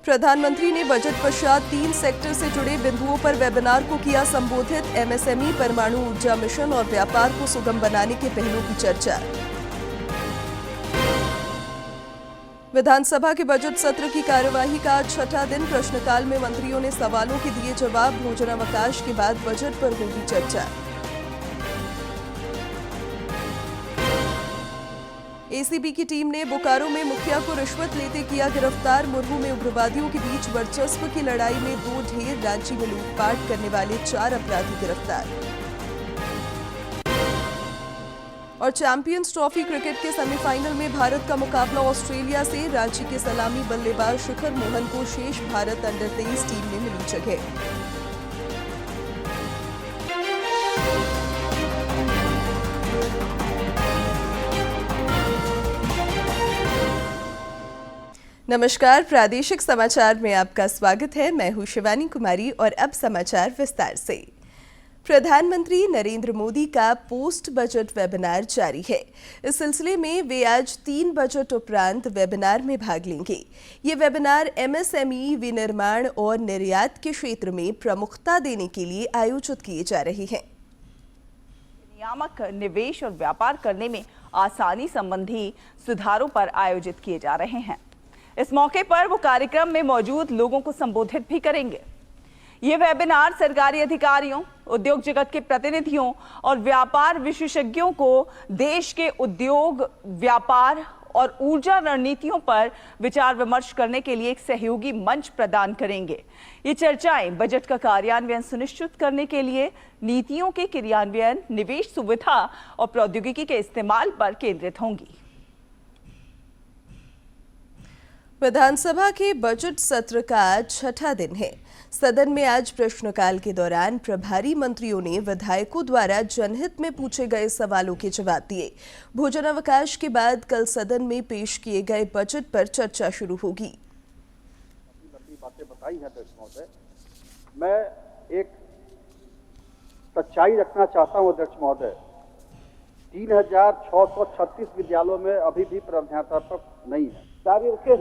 प्रधानमंत्री ने बजट पश्चात 3 सेक्टर से जुड़े बिंदुओं पर वेबिनार को किया संबोधित। एमएसएमई, परमाणु ऊर्जा मिशन और व्यापार को सुगम बनाने के पहलू की चर्चा। विधानसभा के बजट सत्र की कार्यवाही का आज छठा दिन। प्रश्नकाल में मंत्रियों ने सवालों के दिए जवाब। भोजनावकाश के बाद बजट पर होगी चर्चा। एसीबी की टीम ने बोकारो में मुखिया को रिश्वत लेते किया गिरफ्तार। मुरहू में उग्रवादियों के बीच वर्चस्व की लड़ाई में 2 ढेर, रांची में लूटपाट करने वाले 4 अपराधी गिरफ्तार। और चैंपियंस ट्रॉफी क्रिकेट के सेमीफाइनल में भारत का मुकाबला ऑस्ट्रेलिया से। रांची के सलामी बल्लेबाज शिखर मोहन को शेष भारत अंडर-23 टीम में मिली जगह। नमस्कार, प्रादेशिक समाचार में आपका स्वागत है। मैं हूं शिवानी कुमारी और अब समाचार विस्तार से। प्रधानमंत्री नरेंद्र मोदी का पोस्ट बजट वेबिनार जारी है। इस सिलसिले में वे आज 3 बजट उपरांत वेबिनार में भाग लेंगे। ये वेबिनार एमएसएमई, विनिर्माण और निर्यात के क्षेत्र में प्रमुखता देने के लिए आयोजित किए जा रहे हैं। नियामक निवेश और व्यापार करने में आसानी संबंधी सुधारों पर आयोजित किए जा रहे हैं। इस मौके पर वो कार्यक्रम में मौजूद लोगों को संबोधित भी करेंगे। ये वेबिनार सरकारी अधिकारियों, उद्योग जगत के प्रतिनिधियों और व्यापार विशेषज्ञों को देश के उद्योग, व्यापार और ऊर्जा रणनीतियों पर विचार विमर्श करने के लिए एक सहयोगी मंच प्रदान करेंगे। ये चर्चाएं बजट का कार्यान्वयन सुनिश्चित करने के लिए नीतियों के क्रियान्वयन, निवेश सुविधा और प्रौद्योगिकी के इस्तेमाल पर केंद्रित होंगी। विधानसभा के बजट सत्र का आज छठा दिन है। सदन में आज प्रश्नकाल के दौरान प्रभारी मंत्रियों ने विधायकों द्वारा जनहित में पूछे गए सवालों के जवाब दिए। भोजनावकाश के बाद कल सदन में पेश किए गए बजट पर चर्चा शुरू होगी। बातें बताई हैं अध्यक्ष महोदय। मैं एक सच्चाई रखना चाहता हूं अध्यक्ष महोदय। 3636 विद्यालयों में अभी भी प्राध्यापक नहीं है। कार्य के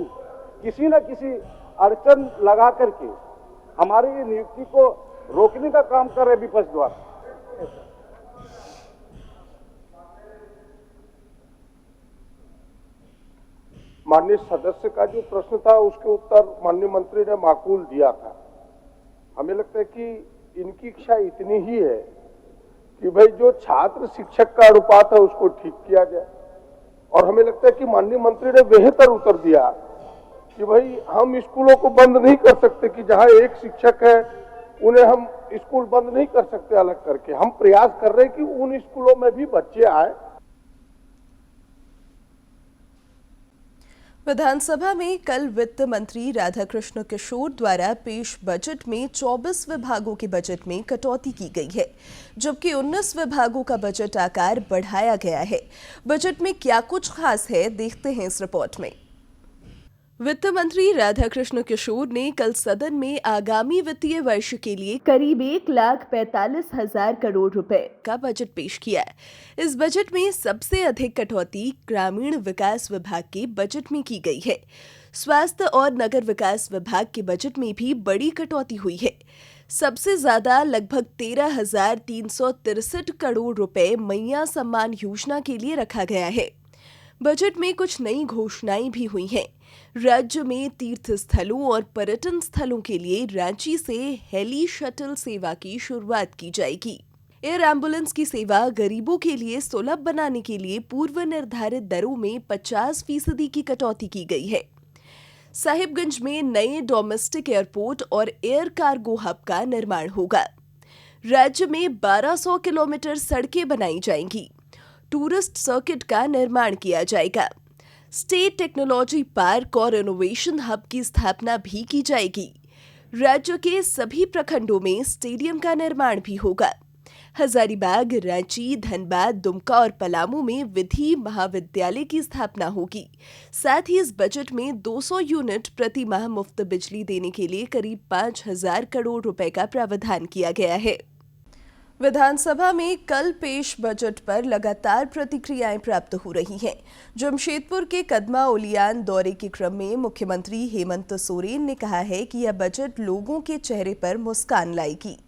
किसी न किसी अड़चन लगा करके हमारी नियुक्ति को रोकने का काम कर रहे विपक्ष द्वारा। माननीय सदस्य का जो प्रश्न था उसके उत्तर माननीय मंत्री ने माकूल दिया था। हमें लगता है कि इनकी इच्छा इतनी ही है कि भाई जो छात्र शिक्षक का अनुपात है उसको ठीक किया जाए। और हमें लगता है कि माननीय मंत्री ने बेहतर उत्तर दिया कि भाई हम स्कूलों को बंद नहीं कर सकते कि जहां एक शिक्षक है उन्हें हम स्कूल बंद नहीं कर सकते अलग करके। हम प्रयास कर रहे हैं कि उन स्कूलों में भी बच्चे आए। विधानसभा में कल वित्त मंत्री राधाकृष्ण किशोर द्वारा पेश बजट में 24 विभागों के बजट में कटौती की गई है, जबकि 19 विभागों का बजट आकार बढ़ाया गया है। बजट में क्या कुछ खास है, देखते हैं इस रिपोर्ट में। वित्त मंत्री राधाकृष्ण किशोर ने कल सदन में आगामी वित्तीय वर्ष के लिए करीब 1,45,000 करोड़ रुपए का बजट पेश किया है। इस बजट में सबसे अधिक कटौती ग्रामीण विकास विभाग के बजट में की गई है। स्वास्थ्य और नगर विकास विभाग के बजट में भी बड़ी कटौती हुई है। सबसे ज्यादा लगभग 13,363 करोड़ रुपए मैया सम्मान योजना के लिए रखा गया है। बजट में कुछ नई घोषणाएं भी हुई हैं। राज्य में तीर्थ स्थलों और पर्यटन स्थलों के लिए रांची से हेली शटल सेवा की शुरुआत की जाएगी। एयर एम्बुलेंस की सेवा गरीबों के लिए सुलभ बनाने के लिए पूर्व निर्धारित दरों में 50% की कटौती की गई है। साहिबगंज में नए डोमेस्टिक एयरपोर्ट और एयर कार्गो हब का निर्माण होगा। राज्य में 1200 किलोमीटर सड़कें बनाई जाएंगी। टूरिस्ट सर्किट का निर्माण किया जाएगा। स्टेट टेक्नोलॉजी पार्क और इनोवेशन हब की स्थापना भी की जाएगी। राज्य के सभी प्रखंडों में स्टेडियम का निर्माण भी होगा। हजारीबाग, रांची, धनबाद, दुमका और पलामू में विधि महाविद्यालय की स्थापना होगी। साथ ही इस बजट में 200 यूनिट प्रति माह मुफ्त बिजली देने के लिए करीब 5,000 करोड़ रुपए का प्रावधान किया गया है। विधानसभा में कल पेश बजट पर लगातार प्रतिक्रियाएं प्राप्त हो रही हैं। जमशेदपुर के कदमा ओलियान दौरे के क्रम में मुख्यमंत्री हेमंत सोरेन ने कहा है कि यह बजट लोगों के चेहरे पर मुस्कान लाएगी।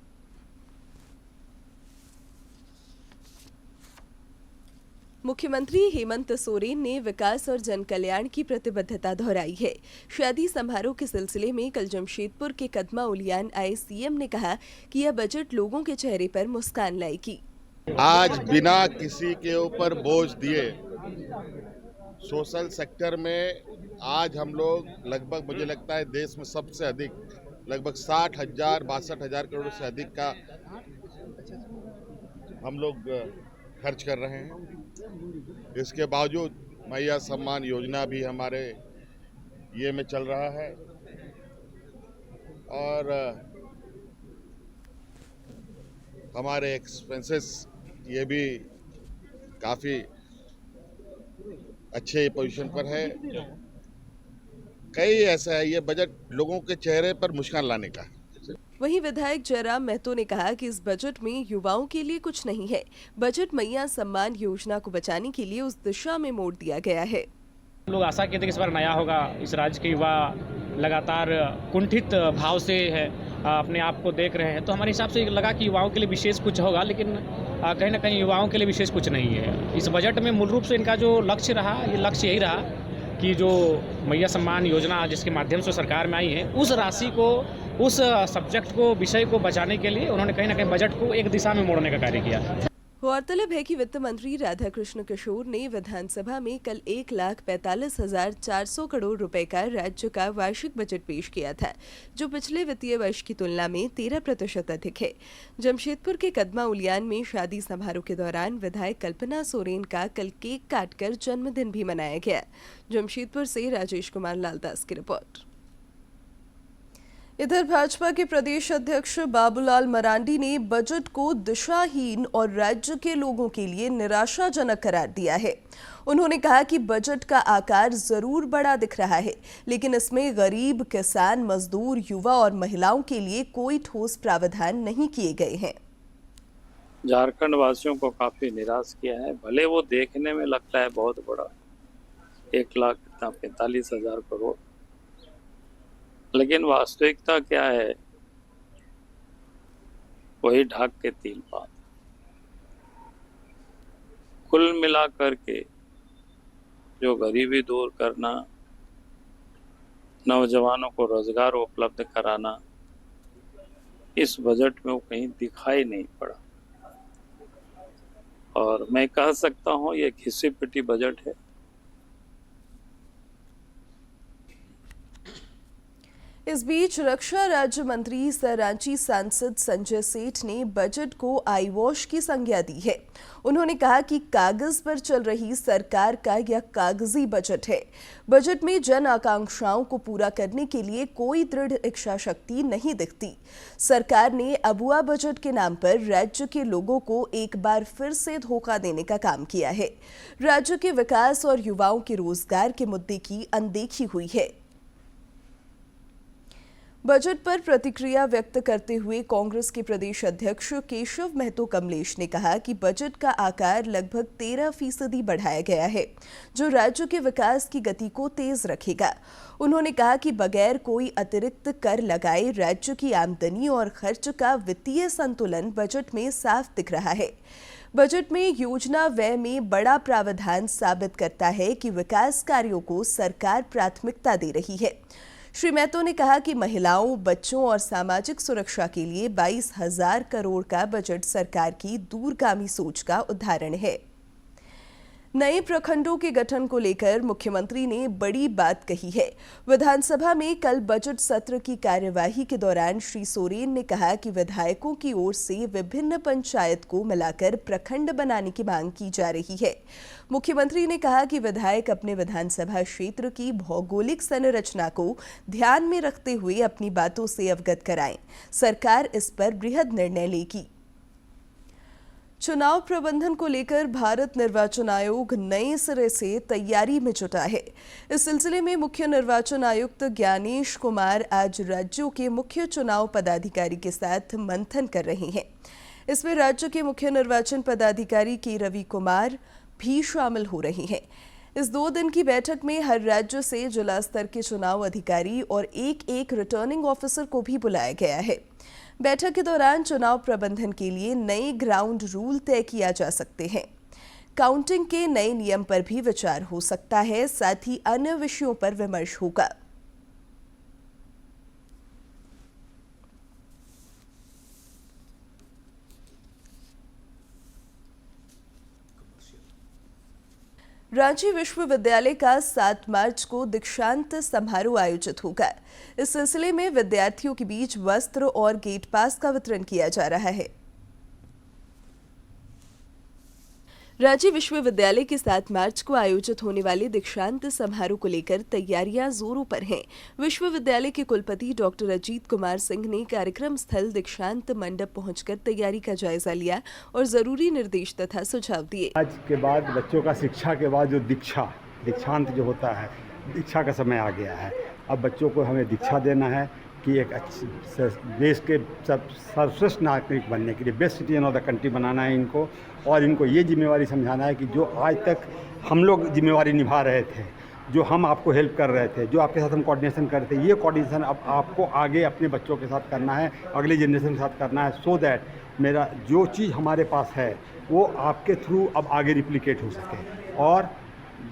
मुख्यमंत्री हेमंत सोरेन ने विकास और जनकल्याण की प्रतिबद्धता दोहराई है। शादी समारोह के सिलसिले में कल जमशेदपुर के कदमा उलियान आए सीएम ने कहा कि यह बजट लोगों के चेहरे पर मुस्कान लाएगी। आज बिना किसी के ऊपर बोझ दिए सोशल सेक्टर में आज हम लोग लगभग, मुझे लगता है देश में सबसे अधिक लगभग 62,000 करोड़ से अधिक का हम लोग खर्च कर रहे हैं। इसके बावजूद मैया सम्मान योजना भी हमारे ये में चल रहा है और हमारे एक्सपेंसेस ये भी काफ़ी अच्छे पोजीशन पर है। कई ऐसा है, ये बजट लोगों के चेहरे पर मुस्कान लाने का है। वहीं विधायक जयराम महतो ने कहा कि इस बजट में युवाओं के लिए कुछ नहीं है। बजट मैया सम्मान योजना को बचाने के लिए उस दिशा में मोड़ दिया गया है। लोग आशा किए थे कि इस बार नया होगा। इस राज्य के युवा लगातार कुंठित भाव से है अपने आप को देख रहे हैं, तो हमारे हिसाब से लगा कि युवाओं के लिए विशेष कुछ होगा, लेकिन कहीं ना कहीं युवाओं के लिए विशेष कुछ नहीं है। इस बजट में मूल रूप से इनका जो लक्ष्य रहा, ये लक्ष्य यही रहा कि जो मैया सम्मान योजना जिसके माध्यम से सरकार में आई है, उस राशि को, उस सब्जेक्ट को, विषय को बचाने के लिए उन्होंने कहीं ना कहीं बजट को एक दिशा में मोड़ने का कार्य किया। गौरतलब है कि वित्त मंत्री राधाकृष्ण किशोर ने विधानसभा में कल 1,45,400 करोड़ रुपए का राज्य का वार्षिक बजट पेश किया था, जो पिछले वित्तीय वर्ष की तुलना में 13% अधिक है। जमशेदपुर के कदमा उलियान में शादी समारोह के दौरान विधायक कल्पना सोरेन का कल केक काटकर जन्मदिन भी मनाया गया। जमशेदपुर से राजेश कुमार लालदास की रिपोर्ट। इधर भाजपा के प्रदेश अध्यक्ष बाबूलाल मरांडी ने बजट को दिशाहीन और राज्य के लोगों के लिए निराशाजनक करार दिया है। उन्होंने कहा कि बजट का आकार जरूर बड़ा दिख रहा है, लेकिन इसमें गरीब, किसान, मजदूर, युवा और महिलाओं के लिए कोई ठोस प्रावधान नहीं किए गए हैं। झारखंड वासियों को काफी निराश किया है। भले वो देखने में लगता है बहुत बड़ा, 1,45,000 करोड़, लेकिन वास्तविकता क्या है, वही ढाक के 3 पात। कुल मिलाकर के जो गरीबी दूर करना, नौजवानों को रोजगार उपलब्ध कराना, इस बजट में वो कहीं दिखाई नहीं पड़ा। और मैं कह सकता हूँ ये घिसी पिटी बजट है। इस बीच रक्षा राज्य मंत्री सह रांची सांसद संजय सेठ ने बजट को आई वॉश की संज्ञा दी है। उन्होंने कहा कि कागज पर चल रही सरकार का यह कागजी बजट है। बजट में जन आकांक्षाओं को पूरा करने के लिए कोई दृढ़ इच्छा शक्ति नहीं दिखती। सरकार ने अबुआ बजट के नाम पर राज्य के लोगों को एक बार फिर से धोखा देने का काम किया है। राज्य के विकास और युवाओं के रोजगार के मुद्दे की अनदेखी हुई है। बजट पर प्रतिक्रिया व्यक्त करते हुए कांग्रेस के प्रदेश अध्यक्ष केशव महतो कमलेश ने कहा कि बजट का आकार लगभग 13% बढ़ाया गया है, जो राज्य के विकास की गति को तेज रखेगा। उन्होंने कहा कि बगैर कोई अतिरिक्त कर लगाए राज्य की आमदनी और खर्च का वित्तीय संतुलन बजट में साफ दिख रहा है। बजट में योजना व्यय में बड़ा प्रावधान साबित करता है कि विकास कार्यों को सरकार प्राथमिकता दे रही है। श्री महतो ने कहा कि महिलाओं, बच्चों और सामाजिक सुरक्षा के लिए 22,000 करोड़ का बजट सरकार की दूरगामी सोच का उदाहरण है। नए प्रखंडों के गठन को लेकर मुख्यमंत्री ने बड़ी बात कही है। विधानसभा में कल बजट सत्र की कार्यवाही के दौरान श्री सोरेन ने कहा कि विधायकों की ओर से विभिन्न पंचायत को मिलाकर प्रखंड बनाने की मांग की जा रही है। मुख्यमंत्री ने कहा कि विधायक अपने विधानसभा क्षेत्र की भौगोलिक संरचना को ध्यान में रखते हुए अपनी बातों से अवगत कराएं। सरकार इस पर बृहद निर्णय लेगी। चुनाव प्रबंधन को लेकर भारत निर्वाचन आयोग नए सिरे से तैयारी में जुटा है। इस सिलसिले में मुख्य निर्वाचन आयुक्त ज्ञानेश कुमार आज राज्यों के मुख्य चुनाव पदाधिकारी के साथ मंथन कर रहे हैं। इसमें राज्य के मुख्य निर्वाचन पदाधिकारी के रवि कुमार भी शामिल हो रहे हैं। इस 2 दिन की बैठक में हर राज्य से जिला स्तर के चुनाव अधिकारी और एक रिटर्निंग ऑफिसर को भी बुलाया गया है। बैठक के दौरान चुनाव प्रबंधन के लिए नए ग्राउंड रूल तय किया जा सकते हैं। काउंटिंग के नए नियम पर भी विचार हो सकता है, साथ ही अन्य विषयों पर विमर्श होगा। रांची विश्वविद्यालय का 7 मार्च को दीक्षांत समारोह आयोजित होगा। इस सिलसिले में विद्यार्थियों के बीच वस्त्र और गेट पास का वितरण किया जा रहा है। रांची विश्वविद्यालय के 7 मार्च को आयोजित होने वाले दीक्षांत समारोह को लेकर तैयारियां जोरों पर हैं। विश्वविद्यालय के कुलपति डॉक्टर अजीत कुमार सिंह ने कार्यक्रम स्थल दीक्षांत मंडप पहुंचकर तैयारी का जायजा लिया और जरूरी निर्देश तथा सुझाव दिए। आज के बाद बच्चों का शिक्षा के बाद जो दीक्षांत जो होता है, दीक्षा का समय आ गया है। अब बच्चों को हमें दीक्षा देना है कि एक अच्छे देश के सर्वश्रेष्ठ नागरिक बनने के लिए, best citizen of the country बनाना है इनको, और इनको ये जिम्मेवारी समझाना है कि जो आज तक हम लोग जिम्मेवारी निभा रहे थे, जो हम आपको हेल्प कर रहे थे, जो आपके साथ हम कोऑर्डिनेशन कर रहे थे, ये कोऑर्डिनेशन अब आपको आगे अपने बच्चों के साथ करना है, अगले जनरेशन के साथ करना है, सो दैट मेरा जो चीज़ हमारे पास है वो आपके थ्रू अब आगे रिप्लिकेट हो सके। और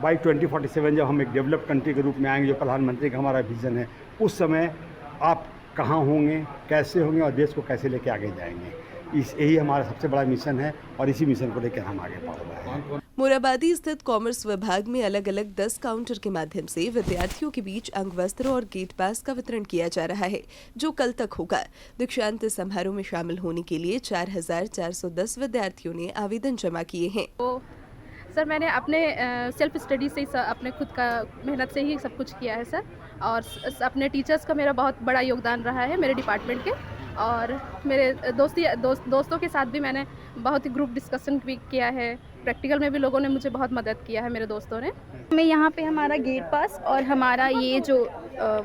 बाई 2047 जब हम एक डेवलप्ड कंट्री के रूप में आएंगे, जो प्रधानमंत्री का हमारा विज़न है, उस समय आप कहाँ होंगे, कैसे होंगे और देश को कैसे लेके आगे जाएंगे। यही हमारा सबसे बड़ा मिशन है और इसी मिशन को लेकर हम आगे बढ़ रहे हैं। मोराबादी स्थित कॉमर्स विभाग में अलग अलग 10 काउंटर के माध्यम से विद्यार्थियों के बीच अंगवस्त्र और गेट पास का वितरण किया जा रहा है, जो कल तक होगा। दीक्षांत समारोह में शामिल होने के लिए 4410 विद्यार्थियों ने आवेदन जमा किए हैं। सर, मैंने अपने सेल्फ स्टडी से अपने खुद का मेहनत से ही सब कुछ किया है सर, और अपने टीचर्स का मेरा बहुत बड़ा योगदान रहा है मेरे डिपार्टमेंट के, और मेरे दोस्तों के साथ भी मैंने बहुत ही ग्रुप डिस्कशन भी किया है। प्रैक्टिकल में भी लोगों ने मुझे बहुत मदद किया है, मेरे दोस्तों ने। हमें यहाँ पे हमारा गेट पास और हमारा ये जो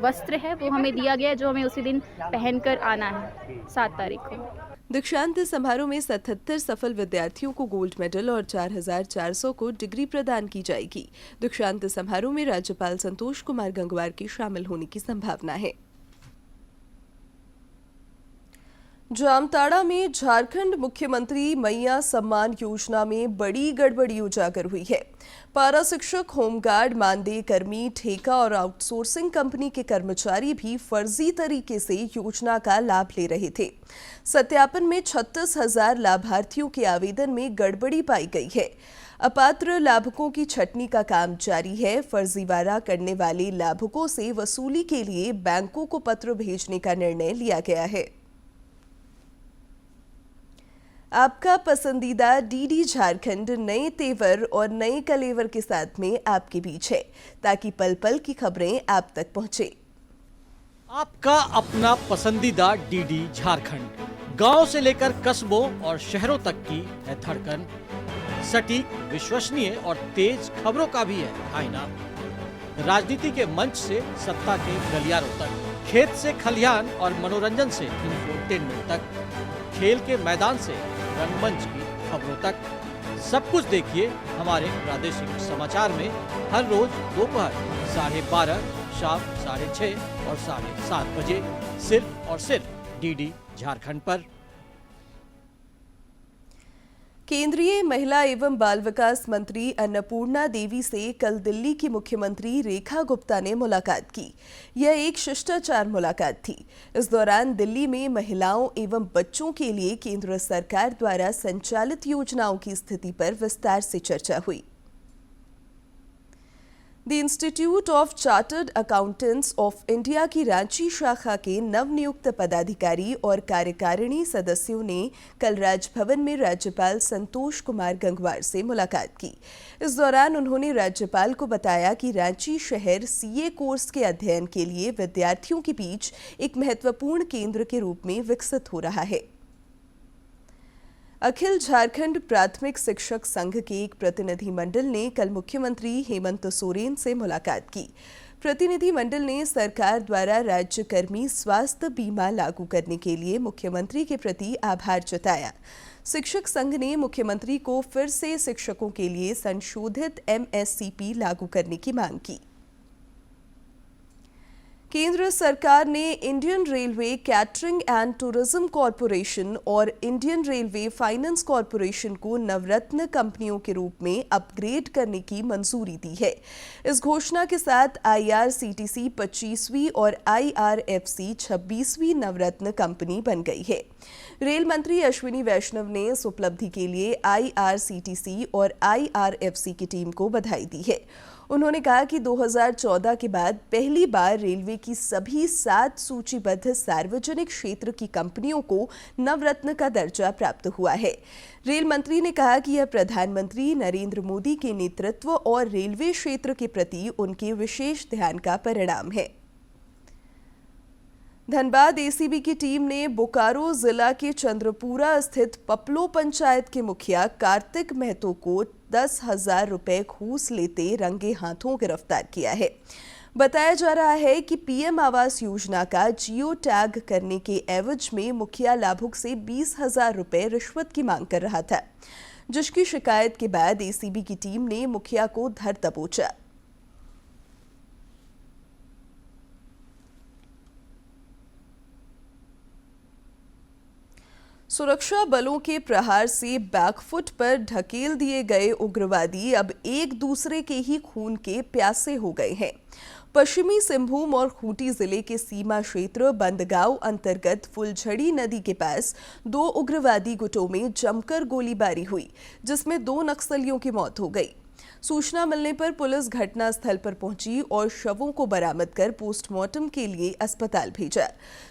वस्त्र है वो हमें दिया गया, जो हमें उसी दिन पहनकर आना है 7 तारीख को। दीक्षांत समारोह में 77 सफल विद्यार्थियों को गोल्ड मेडल और 4400 को डिग्री प्रदान की जाएगी। दीक्षांत समारोह में राज्यपाल संतोष कुमार गंगवार के शामिल होने की संभावना है। जामताड़ा में झारखंड मुख्यमंत्री मैया सम्मान योजना में बड़ी गड़बड़ी उजागर हुई है। पारा शिक्षक, होमगार्ड, मानदेय कर्मी, ठेका और आउटसोर्सिंग कंपनी के कर्मचारी भी फर्जी तरीके से योजना का लाभ ले रहे थे। सत्यापन में 36,000 लाभार्थियों के आवेदन में गड़बड़ी पाई गई है। अपात्र लाभुकों की छटनी का काम जारी है। फर्जीवाड़ा करने वाले लाभुकों से वसूली के लिए बैंकों को पत्र भेजने का निर्णय लिया गया है। आपका पसंदीदा डीडी झारखंड नए तेवर और नए कलेवर के साथ में आपके बीच है, ताकि पल पल की खबरें आप तक पहुंचे। आपका अपना पसंदीदा डीडी झारखंड, गांव से लेकर कस्बों और शहरों तक की है धड़कन। सटीक, विश्वसनीय और तेज खबरों का भी है आईना। राजनीति के मंच से सत्ता के गलियारों तक, खेत से खलिहान और मनोरंजन से इंफोटेनमेंट तक, खेल के मैदान से रंगमंच की खबरों तक, सब कुछ देखिए हमारे प्रादेशिक समाचार में हर रोज दोपहर 12:30, शाम 6:30 और 7:30 बजे, सिर्फ और सिर्फ डीडी झारखंड पर। केंद्रीय महिला एवं बाल विकास मंत्री अन्नपूर्णा देवी से कल दिल्ली की मुख्यमंत्री रेखा गुप्ता ने मुलाकात की। यह एक शिष्टाचार मुलाकात थी। इस दौरान दिल्ली में महिलाओं एवं बच्चों के लिए केंद्र सरकार द्वारा संचालित योजनाओं की स्थिति पर विस्तार से चर्चा हुई। The institute of chartered accountants of India की रांची शाखा के नवनियुक्त पदाधिकारी और कार्यकारिणी सदस्यों ने कल राजभवन में राज्यपाल संतोष कुमार गंगवार से मुलाकात की। इस दौरान उन्होंने राज्यपाल को बताया कि रांची शहर सीए कोर्स के अध्ययन के लिए विद्यार्थियों के बीच एक महत्वपूर्ण केंद्र के रूप में विकसित हो रहा है। अखिल झारखंड प्राथमिक शिक्षक संघ के एक प्रतिनिधि मंडल ने कल मुख्यमंत्री हेमंत सोरेन से मुलाकात की। प्रतिनिधिमंडल ने सरकार द्वारा राज्यकर्मी स्वास्थ्य बीमा लागू करने के लिए मुख्यमंत्री के प्रति आभार जताया। शिक्षक संघ ने मुख्यमंत्री को फिर से शिक्षकों के लिए संशोधित MSCP लागू करने की मांग की। केंद्र सरकार ने Indian railway catering and tourism corporation और इंडियन रेलवे फाइनेंस कॉरपोरेशन को नवरत्न कंपनियों के रूप में अपग्रेड करने की मंजूरी दी है। इस घोषणा के साथ IRCTC 25वीं और IRFC 26वीं नवरत्न कंपनी बन गई है। रेल मंत्री अश्विनी वैष्णव ने इस उपलब्धि के लिए IRCTC और IRFC की टीम को बधाई दी है। उन्होंने कहा कि 2014 के बाद पहली बार रेलवे की सभी 7 सूचीबद्ध सार्वजनिक क्षेत्र की कंपनियों को नवरत्न का दर्जा प्राप्त हुआ है। रेल मंत्री ने कहा कि यह प्रधानमंत्री नरेंद्र मोदी के नेतृत्व और रेलवे क्षेत्र के प्रति उनके विशेष ध्यान का परिणाम है। धनबाद ACB की टीम ने बोकारो जिला के चंद्रपुरा स्थित पपलो पंचायत के मुखिया कार्तिक महतो को 10,000 रुपए घूस लेते रंगे हाथों गिरफ्तार किया है। बताया जा रहा है कि PM आवास योजना का जियो टैग करने के एवज में मुखिया लाभुक से 20,000 रुपए रिश्वत की मांग कर रहा था, जिसकी शिकायत के बाद ACB की टीम ने मुखिया को धर दबोचा। सुरक्षा बलों के प्रहार से बैकफुट पर ढकेल दिए गए उग्रवादी अब एक दूसरे के ही खून के प्यासे हो गए हैं। पश्चिमी सिंहभूम और खूंटी जिले के सीमा क्षेत्र बंदगांव अंतर्गत फुलझड़ी नदी के पास 2 उग्रवादी गुटों में जमकर गोलीबारी हुई, जिसमें 2 नक्सलियों की मौत हो गई। सूचना मिलने पर पुलिस घटनास्थल पर पहुंची और शवों को बरामद कर पोस्टमार्टम के लिए अस्पताल भेजा।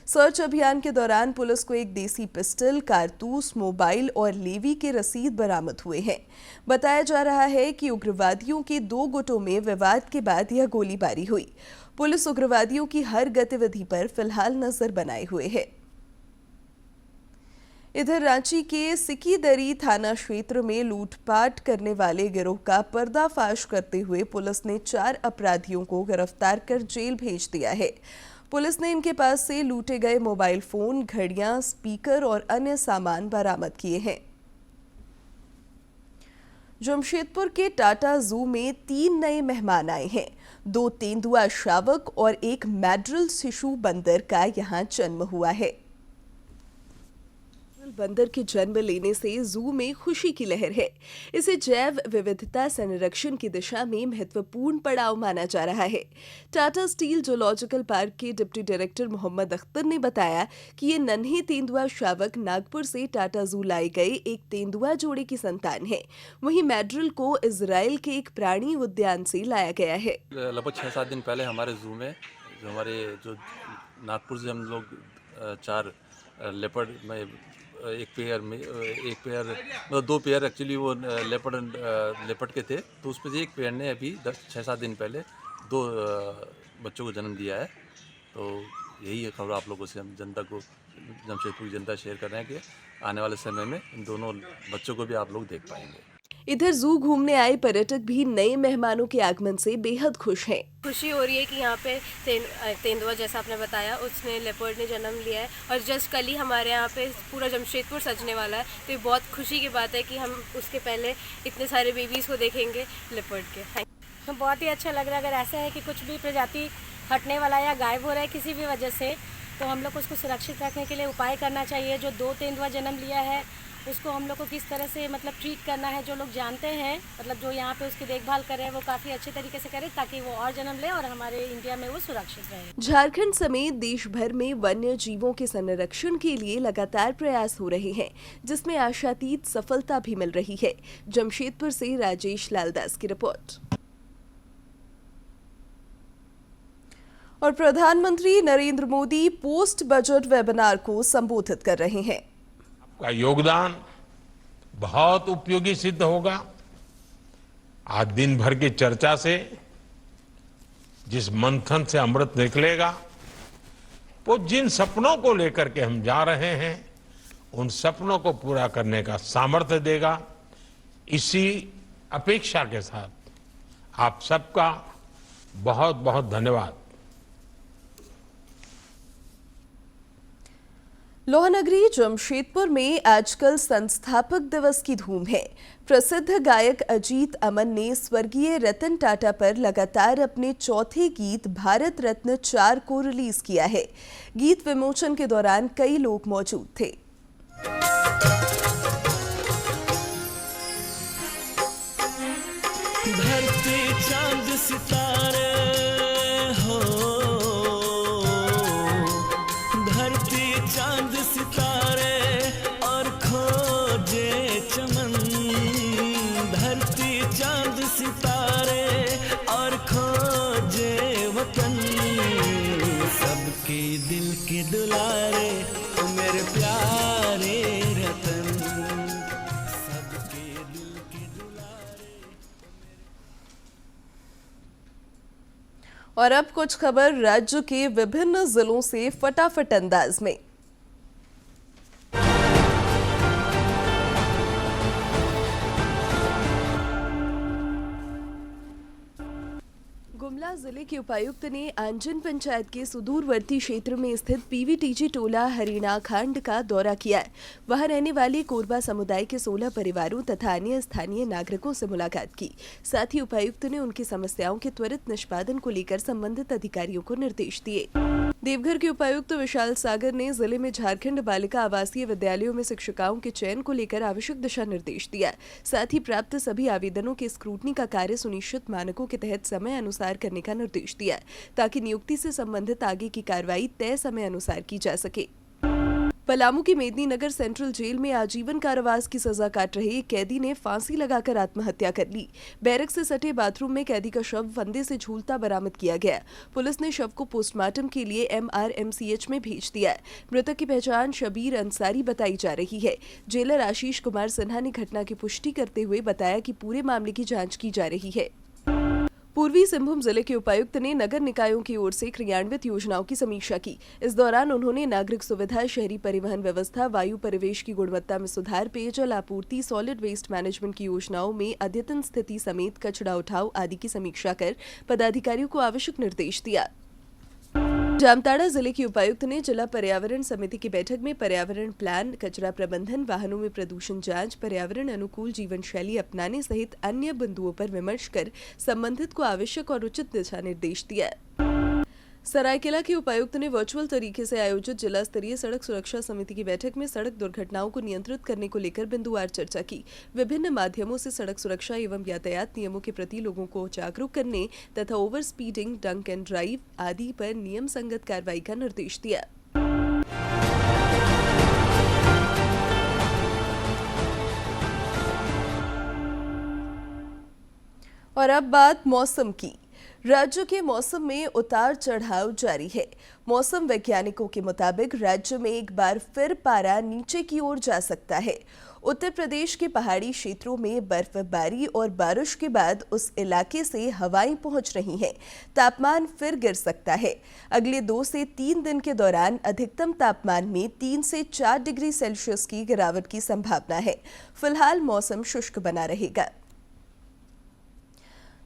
सर्च अभियान के दौरान पुलिस को एक देसी पिस्टल, कारतूस, मोबाइल और लेवी के रसीद बरामद हुए हैं। बताया जा रहा है कि उग्रवादियों के 2 गुटों में विवाद के बाद यह गोलीबारी हुई। पुलिस उग्रवादियों की हर गतिविधि पर फिलहाल नजर बनाए हुए है। इधर रांची के सिकीदरी थाना क्षेत्र में लूटपाट करने वाले गिरोह का पर्दाफाश करते हुए पुलिस ने 4 अपराधियों को गिरफ्तार कर जेल भेज दिया है। पुलिस ने इनके पास से लूटे गए मोबाइल फोन, घड़ियां, स्पीकर और अन्य सामान बरामद किए हैं। जमशेदपुर के टाटा जू में 3 नए मेहमान आए हैं। 2 तेंदुआ शावक और एक मैड्रिल शिशु बंदर का यहां जन्म हुआ है। बंदर के जन्म लेने से जू में खुशी की लहर है। इसे जैव विविधता संरक्षण की दिशा में महत्वपूर्ण पड़ाव माना जा रहा है। टाटा स्टील जूलॉजिकल पार्क के डिप्टी डायरेक्टर मोहम्मद अख्तर ने बताया कि ये नन्हे तेंदुआ शावक नागपुर से टाटा जू लाए गए एक तेंदुआ जोड़े की संतान है। वहीं मैड्रिल को इजराइल के एक प्राणी उद्यान से लाया गया है। लगभग 6-7 दिन पहले हमारे जू में जो नागपुर से हम लोग 4 लेपर्ड में एक पेयर मतलब 2 पेयर एक्चुअली वो लेपर्ड के थे, तो उसमें से एक पेयर ने अभी 6-7 दिन पहले 2 बच्चों को जन्म दिया है। तो यही खबर आप लोगों से हम जनता को, जमशेदपुर की जनता शेयर कर रहे हैं कि आने वाले समय में इन दोनों बच्चों को भी आप लोग देख पाएंगे। इधर जू घूमने आए पर्यटक भी नए मेहमानों के आगमन से बेहद खुश हैं। खुशी हो रही है कि यहाँ पे तेंदुआ, जैसा आपने बताया, उसने लेपर्ड ने जन्म लिया है और जस्ट कल ही हमारे यहाँ पे पूरा जमशेदपुर सजने वाला है। तो ये बहुत खुशी की बात है कि हम उसके पहले इतने सारे बेबीज़ को देखेंगे लेपर्ड के। तो बहुत ही अच्छा लग रहा है। अगर ऐसा है कि कुछ भी प्रजाति हटने वाला या गायब हो रहा है किसी भी वजह से, तो हम लोग उसको सुरक्षित रखने के लिए उपाय करना चाहिए। जो 2 तेंदुआ जन्म लिया है उसको हम लोग को किस तरह से मतलब ट्रीट करना है, जो लोग जानते हैं, मतलब जो यहाँ पे उसकी देखभाल कर रहे हैं, वो काफ़ी अच्छे तरीके से करें ताकि वो और जन्म ले और हमारे इंडिया में वो सुरक्षित रहे। झारखंड समेत देश भर में वन्य जीवों के संरक्षण के लिए लगातार प्रयास हो रहे हैं, जिसमें आशातीत सफलता भी मिल रही है। जमशेदपुर से राजेश लालदास की रिपोर्ट। और प्रधानमंत्री Narendra Modi post budget webinar को संबोधित कर रहे हैं। का योगदान बहुत उपयोगी सिद्ध होगा। आज दिन भर की चर्चा से जिस मंथन से अमृत निकलेगा, वो जिन सपनों को लेकर के हम जा रहे हैं, उन सपनों को पूरा करने का सामर्थ्य देगा। इसी अपेक्षा के साथ आप सबका बहुत बहुत धन्यवाद। लोहानगरी जमशेदपुर में आजकल संस्थापक दिवस की धूम है। प्रसिद्ध गायक अजीत अमन ने स्वर्गीय रतन टाटा पर लगातार अपने चौथे गीत भारत रत्न 4 को रिलीज किया है। गीत विमोचन के दौरान कई लोग मौजूद थे। धरती चांद सितारे हो, धरती चांद सितारे और खोजे चमन, धरती चांद सितारे और खोजे वतन, सबके दिल के दुलारे ओ मेरे प्यारे रतन, सबके दिल के दुलारे। और अब कुछ खबर राज्य के विभिन्न जिलों से फटाफट अंदाज में। गुमला जिले के उपायुक्त ने आंजन पंचायत के सुदूरवर्ती क्षेत्र में स्थित पीवीटीजी टोला हरिणा खंड का दौरा किया। वहां रहने वाले कोरबा समुदाय के 16 परिवारों तथा अन्य स्थानीय नागरिकों से मुलाकात की। साथ ही उपायुक्त ने उनकी समस्याओं के त्वरित निष्पादन को लेकर संबंधित अधिकारियों को निर्देश दिए। देवघर के उपायुक्त विशाल सागर ने जिले में झारखंड बालिका आवासीय विद्यालयों में शिक्षिकाओं के चयन को लेकर आवश्यक दिशा निर्देश दिया। साथ ही प्राप्त सभी आवेदनों के स्क्रूटनी का कार्य सुनिश्चित मानकों के तहत समय अनुसार करने का निर्देश दिया, ताकि नियुक्ति से संबंधित आगे की कार्रवाई तय समय अनुसार की जा सके। पलामू की मेदिनीनगर सेंट्रल जेल में आजीवन कारावास की सजा काट रहे एक कैदी ने फांसी लगाकर आत्महत्या कर ली। बैरक से सटे बाथरूम में कैदी का शव फंदे से झूलता बरामद किया गया। पुलिस ने शव को पोस्टमार्टम के लिए MRMCH में भेज दिया। मृतक की पहचान शबीर अंसारी बताई जा रही है। जेलर आशीष कुमार सिन्हा ने घटना की पुष्टि करते हुए बताया कि पूरे मामले की जांच की जा रही है। पूर्वी सिंहभूम जिले के उपायुक्त ने नगर निकायों की ओर से क्रियान्वित योजनाओं की समीक्षा की। इस दौरान उन्होंने नागरिक सुविधा, शहरी परिवहन व्यवस्था, वायु परिवेश की गुणवत्ता में सुधार, पेयजल आपूर्ति, सॉलिड वेस्ट मैनेजमेंट की योजनाओं में अद्यतन स्थिति समेत कचरा उठाव आदि की समीक्षा कर पदाधिकारियों को आवश्यक निर्देश दिया। जामताड़ा जिले के उपायुक्त ने जिला पर्यावरण समिति की बैठक में पर्यावरण प्लान, कचरा प्रबंधन, वाहनों में प्रदूषण जांच, पर्यावरण अनुकूल जीवन शैली अपनाने सहित अन्य बिंदुओं पर विमर्श कर संबंधित को आवश्यक और उचित दिशा निर्देश दिया। सरायकेला के उपायुक्त ने वर्चुअल तरीके से आयोजित जिला स्तरीय सड़क सुरक्षा समिति की बैठक में सड़क दुर्घटनाओं को नियंत्रित करने को लेकर बिंदुवार चर्चा की। विभिन्न माध्यमों से सड़क सुरक्षा एवं यातायात नियमों के प्रति लोगों को जागरूक करने तथा over speeding, drunk and drive आदि पर नियम संगत कार्रवाई का निर्देश दिया। और अब बात मौसम की। राज्य के मौसम में उतार चढ़ाव जारी है। मौसम वैज्ञानिकों के मुताबिक राज्य में एक बार फिर पारा नीचे की ओर जा सकता है। उत्तर प्रदेश के पहाड़ी क्षेत्रों में बर्फबारी और बारिश के बाद उस इलाके से हवाएं पहुंच रही हैं। तापमान फिर गिर सकता है। अगले 2 से 3 दिन के दौरान अधिकतम तापमान में 3 से 4 डिग्री सेल्सियस की गिरावट की संभावना है। फिलहाल मौसम शुष्क बना रहेगा।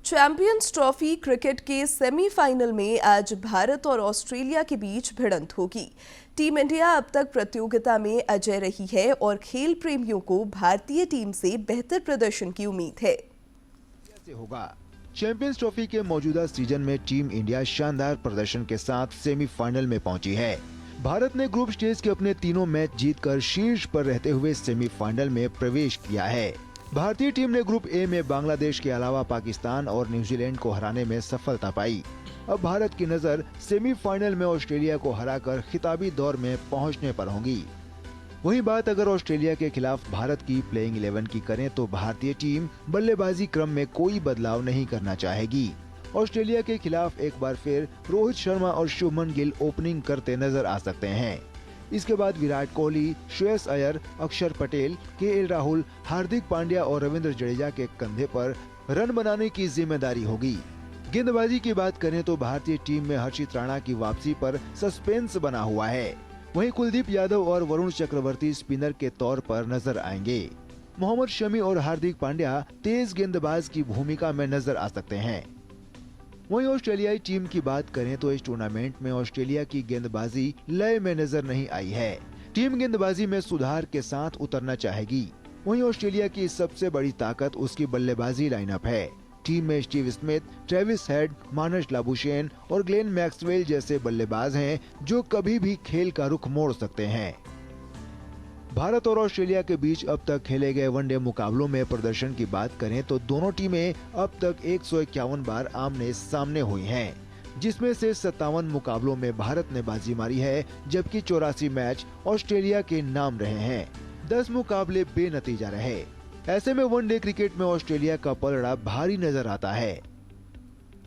चैंपियंस ट्रॉफी क्रिकेट के सेमीफाइनल में आज भारत और ऑस्ट्रेलिया के बीच भिड़ंत होगी। टीम इंडिया अब तक प्रतियोगिता में अजय रही है और खेल प्रेमियों को भारतीय टीम से बेहतर प्रदर्शन की उम्मीद है। होगा चैंपियंस ट्रॉफी के मौजूदा सीजन में टीम इंडिया शानदार प्रदर्शन के साथ सेमीफाइनल में पहुंची है। भारत ने ग्रुप स्टेज के अपने तीनों मैच जीतकर शीर्ष पर रहते हुए सेमीफाइनल में प्रवेश किया है। भारतीय टीम ने ग्रुप ए में बांग्लादेश के अलावा पाकिस्तान और न्यूजीलैंड को हराने में सफलता पाई। अब भारत की नजर सेमीफाइनल में ऑस्ट्रेलिया को हराकर खिताबी दौर में पहुंचने पर होगी। वहीं बात अगर ऑस्ट्रेलिया के खिलाफ भारत की प्लेइंग 11 की करें तो भारतीय टीम बल्लेबाजी क्रम में कोई बदलाव नहीं करना चाहेगी। ऑस्ट्रेलिया के खिलाफ एक बार फिर रोहित शर्मा और शुभमन गिल ओपनिंग करते नजर आ सकते हैं। इसके बाद विराट कोहली, श्रेयस अय्यर, अक्षर पटेल, KL राहुल, हार्दिक पांड्या और रविंद्र जडेजा के कंधे पर रन बनाने की जिम्मेदारी होगी। गेंदबाजी की बात करें तो भारतीय टीम में हर्षित राणा की वापसी पर सस्पेंस बना हुआ है। वहीं कुलदीप यादव और वरुण चक्रवर्ती स्पिनर के तौर पर नजर आएंगे। मोहम्मद शमी और हार्दिक पांड्या तेज गेंदबाज की भूमिका में नजर आ सकते हैं। वहीं ऑस्ट्रेलियाई टीम की बात करें तो इस टूर्नामेंट में ऑस्ट्रेलिया की गेंदबाजी लय में नजर नहीं आई है। टीम गेंदबाजी में सुधार के साथ उतरना चाहेगी। वहीं ऑस्ट्रेलिया की सबसे बड़ी ताकत उसकी बल्लेबाजी लाइनअप है। टीम में Steve Smith, Travis head, Marnus Labuschagne और ग्लेन मैक्सवेल जैसे बल्लेबाज हैं जो कभी भी खेल का रुख मोड़ सकते हैं। भारत और ऑस्ट्रेलिया के बीच अब तक खेले गए वनडे मुकाबलों में प्रदर्शन की बात करें तो दोनों टीमें अब तक 151 बार आमने सामने हुई हैं, जिसमें से 57 मुकाबलों में भारत ने बाजी मारी है, जबकि 84 मैच ऑस्ट्रेलिया के नाम रहे हैं। 10 मुकाबले बेनतीजा रहे। ऐसे में वनडे क्रिकेट में ऑस्ट्रेलिया का पलड़ा भारी नजर आता है।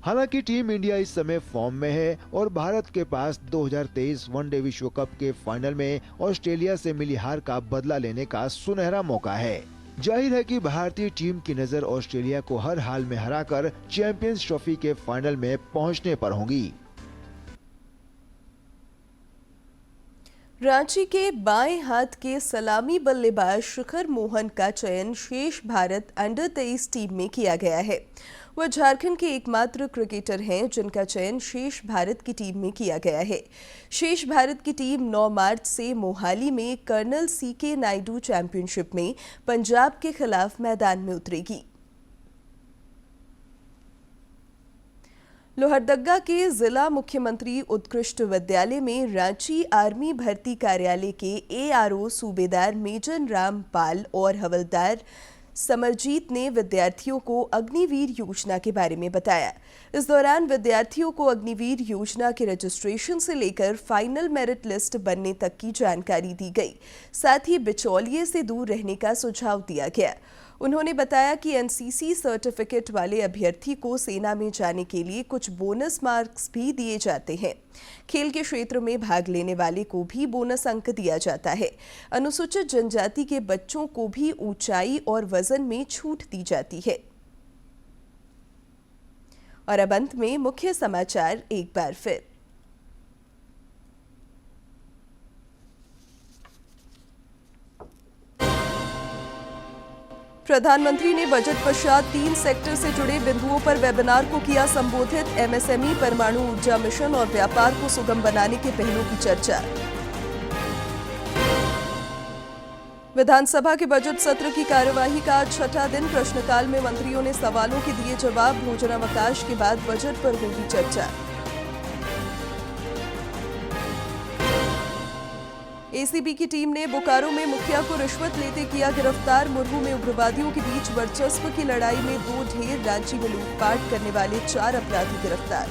हालांकि टीम इंडिया इस समय फॉर्म में है और भारत के पास 2023 वनडे विश्व कप के फाइनल में ऑस्ट्रेलिया से मिली हार का बदला लेने का सुनहरा मौका है। जाहिर है कि भारतीय टीम की नजर ऑस्ट्रेलिया को हर हाल में हराकर चैंपियंस ट्रॉफी के फाइनल में पहुंचने पर होगी। रांची के बाएं हाथ के सलामी बल्लेबाज शिखर मोहन का चयन शेष भारत अंडर 23 टीम में किया गया है। वह झारखंड के एकमात्र क्रिकेटर हैं जिनका चयन शेष भारत की टीम में किया गया है। शेष भारत की टीम 9 मार्च से मोहाली में कर्नल CK नायडू चैंपियनशिप में पंजाब के खिलाफ मैदान में उतरेगी। लोहरदगा के जिला मुख्यमंत्री उत्कृष्ट विद्यालय में रांची आर्मी भर्ती कार्यालय के ARO सूबेदार मेजर राम पाल और हवलदार समरजीत ने विद्यार्थियों को अग्निवीर योजना के बारे में बताया। इस दौरान विद्यार्थियों को अग्निवीर योजना के रजिस्ट्रेशन से लेकर फाइनल मेरिट लिस्ट बनने तक की जानकारी दी गई। साथ ही बिचौलिए से दूर रहने का सुझाव दिया गया। उन्होंने बताया कि NCC सर्टिफिकेट वाले अभ्यर्थी को सेना में जाने के लिए कुछ बोनस मार्क्स भी दिए जाते हैं। खेल के क्षेत्र में भाग लेने वाले को भी बोनस अंक दिया जाता है। अनुसूचित जनजाति के बच्चों को भी ऊंचाई और वजन में छूट दी जाती है। और अब अंत में मुख्य समाचार एक बार फिर। प्रधानमंत्री ने बजट पश्चात 3 सेक्टर से जुड़े बिंदुओं पर वेबिनार को किया संबोधित। MSME, परमाणु ऊर्जा मिशन और व्यापार को सुगम बनाने के पहलू की चर्चा। विधानसभा के बजट सत्र की कार्यवाही का आज 6ठा दिन। प्रश्नकाल में मंत्रियों ने सवालों के दिए जवाब। भोजनावकाश के बाद बजट पर होगी चर्चा। ACB की टीम ने बोकारो में मुखिया को रिश्वत लेते किया गिरफ्तार। मुरहू में उग्रवादियों के बीच वर्चस्व की लड़ाई में 2 ढेर। रांची में लूटपाट करने वाले 4 अपराधी गिरफ्तार।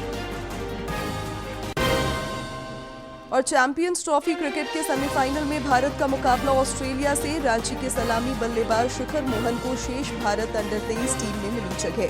और चैंपियंस ट्रॉफी क्रिकेट के सेमीफाइनल में भारत का मुकाबला ऑस्ट्रेलिया से। रांची के सलामी बल्लेबाज शिखर मोहन को शेष भारत अंडर 23 टीम में मिली जगह।